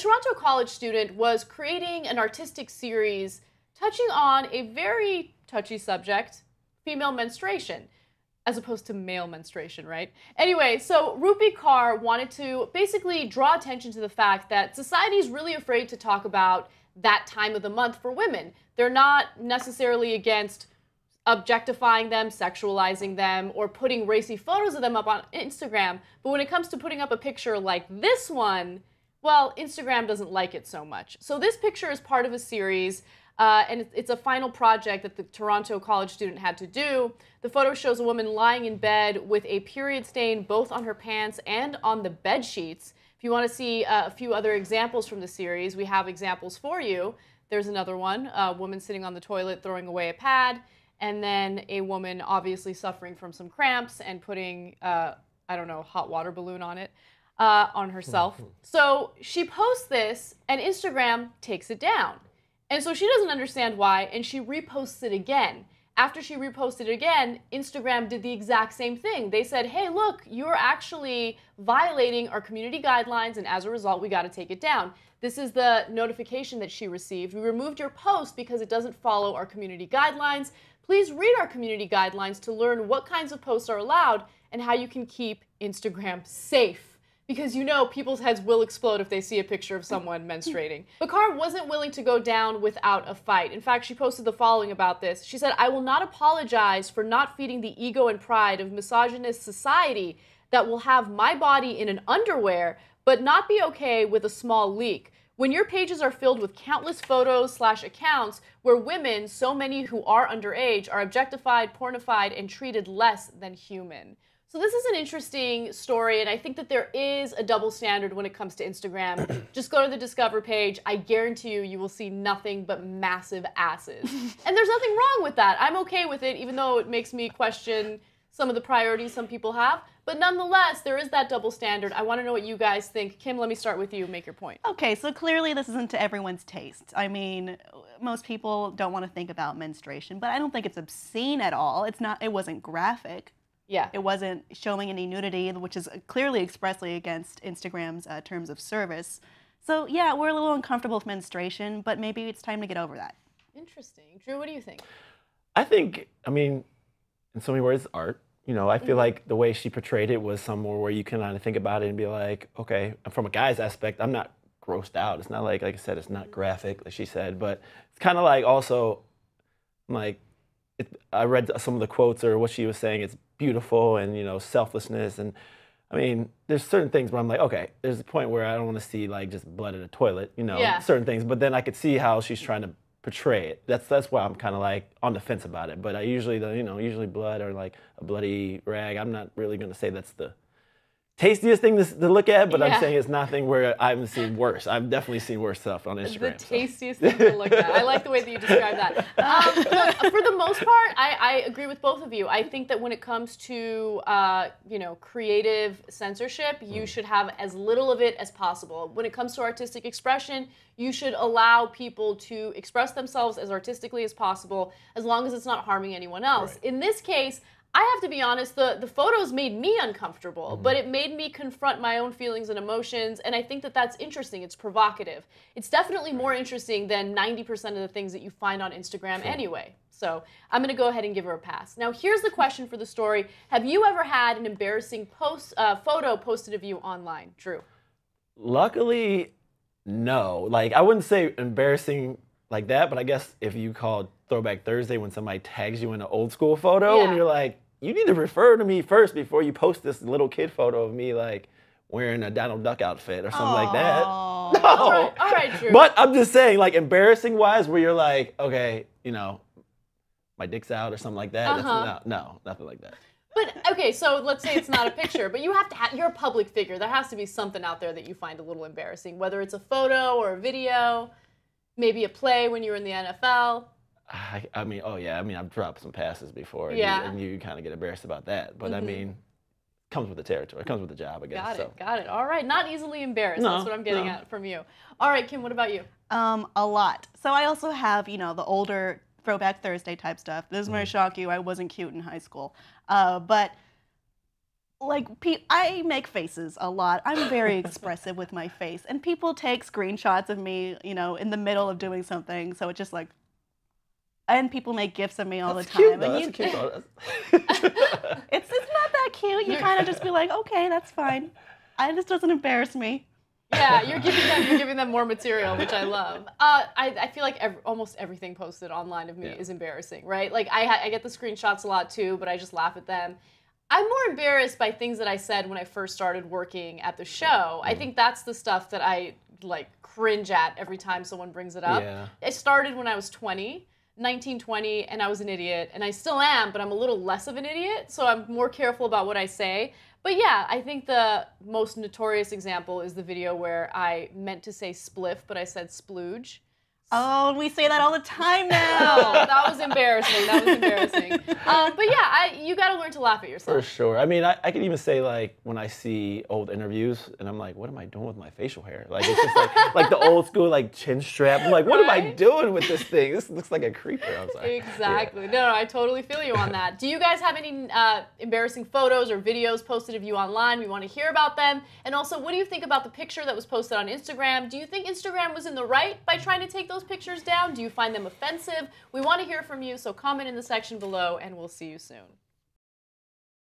Toronto college student was creating an artistic series touching on a very touchy subject, female menstruation, as opposed to male menstruation, right? Anyway, so Rupi Kaur wanted to basically draw attention to the fact that society is really afraid to talk about that time of the month for women. They're not necessarily against objectifying them, sexualizing them, or putting racy photos of them up on Instagram. But when it comes to putting up a picture like this one, well, Instagram doesn't like it so much. So this picture is part of a series, and it's a final project that the Toronto college student had to do. The photo shows a woman lying in bed with a period stain both on her pants and on the bed sheets. If you want to see a few other examples from the series, we have examples for you. There's another one, a woman sitting on the toilet throwing away a pad, and then a woman obviously suffering from some cramps and putting, I don't know, a hot water balloon on it, on herself. So she posts this, and Instagram takes it down. And so she doesn't understand why, and she reposts it again. After she reposted it again, Instagram did the exact same thing. They said, hey, look, you're actually violating our community guidelines, and as a result, we got to take it down. This is the notification that she received. We removed your post because it doesn't follow our community guidelines. Please read our community guidelines to learn what kinds of posts are allowed and how you can keep Instagram safe. Because you know people's heads will explode if they see a picture of someone menstruating. But Kaur wasn't willing to go down without a fight. In fact, she posted the following about this. She said, I will not apologize for not feeding the ego and pride of misogynist society that will have my body in an underwear, but not be okay with a small leak. When your pages are filled with countless photos/accounts where women, so many who are underage, are objectified, pornified, and treated less than human. So this is an interesting story, and I think that there is a double standard when it comes to Instagram. Just go to the Discover page. I guarantee you, you will see nothing but massive asses. And there's nothing wrong with that. I'm okay with it, even though it makes me question some of the priorities some people have. But nonetheless, there is that double standard. I want to know what you guys think. Kim, let me start with you. Make your point. Okay, so clearly this isn't to everyone's taste. I mean, most people don't want to think about menstruation, but I don't think it's obscene at all. It wasn't graphic. Yeah. It wasn't showing any nudity, which is clearly expressly against Instagram's terms of service. So yeah, we're a little uncomfortable with menstruation, but maybe it's time to get over that. Interesting. Drew, what do you think? I think, I mean, in so many words, art. You know, I feel like the way she portrayed it was somewhere where you can kind of think about it and be like, okay, from a guy's aspect, I'm not grossed out. It's not like I said, it's not graphic, like she said, but it's kind of like also, like, I read some of the quotes or what she was saying, it's beautiful and, you know, selflessness. And I mean, there's certain things where I'm like, okay, there's a point where I don't want to see like just blood in a toilet, you know, certain things. But then I could see how she's trying to portray it. That's why I'm kind of like on the fence about it. But I usually, usually blood or like a bloody rag, I'm not really going to say that's the tastiest thing to look at, but I'm saying it's nothing where I haven't seen worse. I've definitely seen worse stuff on Instagram. The tastiest thing to look at. I like the way that you describe that. Look, for the most part, I agree with both of you. I think that when it comes to creative censorship, you should have as little of it as possible. When it comes to artistic expression, you should allow people to express themselves as artistically as possible, as long as it's not harming anyone else. Right. In this case, I have to be honest, the photos made me uncomfortable, but it made me confront my own feelings and emotions, and I think that that's interesting. It's provocative. It's definitely more interesting than 90% of the things that you find on Instagram anyway. So I'm going to go ahead and give her a pass. Now, here's the question for the story. Have you ever had an embarrassing photo posted of you online? Drew? Luckily, no. Like, I wouldn't say embarrassing like that, but I guess if you called Throwback Thursday when somebody tags you in an old school photo and you're like, you need to refer to me first before you post this little kid photo of me like wearing a Donald Duck outfit or something like that. No. All right, Drew. But I'm just saying, like, embarrassing wise, where you're like, okay, you know, my dick's out or something like that. No, nothing like that. But okay, so let's say it's not a picture, but you have to you're a public figure. There has to be something out there that you find a little embarrassing, whether it's a photo or a video, maybe a play when you were in the NFL. I mean, I've dropped some passes before, and you kind of get embarrassed about that. But I mean, it comes with the territory. It comes with the job, I guess. Got it. All right, not easily embarrassed. That's what I'm getting at from you. All right, Kim, what about you? A lot. So I also have, the older Throwback Thursday type stuff. This is going to shock you. I wasn't cute in high school. But like, I make faces a lot. I'm very expressive with my face, and people take screenshots of me, you know, in the middle of doing something. So it's just like, and people make gifs of me all That's the time. cute, though. And That's a cute photo. it's not that cute. You kind of just be like, okay, that's fine. This doesn't embarrass me. Yeah, you're giving them more material, which I love. I feel like almost everything posted online of me is embarrassing, right? Like I get the screenshots a lot too, but I just laugh at them. I'm more embarrassed by things that I said when I first started working at the show. I think that's the stuff that I like cringe at every time someone brings it up. Yeah. I started when I was 19, 20, and I was an idiot, and I still am, but I'm a little less of an idiot, so I'm more careful about what I say. But yeah, I think the most notorious example is the video where I meant to say spliff, but I said splooge. Oh, we say that all the time now. Oh, that was embarrassing. That was embarrassing. But yeah, you got to learn to laugh at yourself. For sure. I mean, I can even say, like, when I see old interviews and I'm like, what am I doing with my facial hair? Like, it's just like the old school, like, chin strap. I'm like, what am I doing with this thing? This looks like a creeper. I'm sorry. Exactly. Yeah. No, I totally feel you on that. Do you guys have any embarrassing photos or videos posted of you online? We want to hear about them. And also, what do you think about the picture that was posted on Instagram? Do you think Instagram was in the right by trying to take those pictures down? Do you find them offensive? We want to hear from you, so comment in the section below, and we'll see you soon.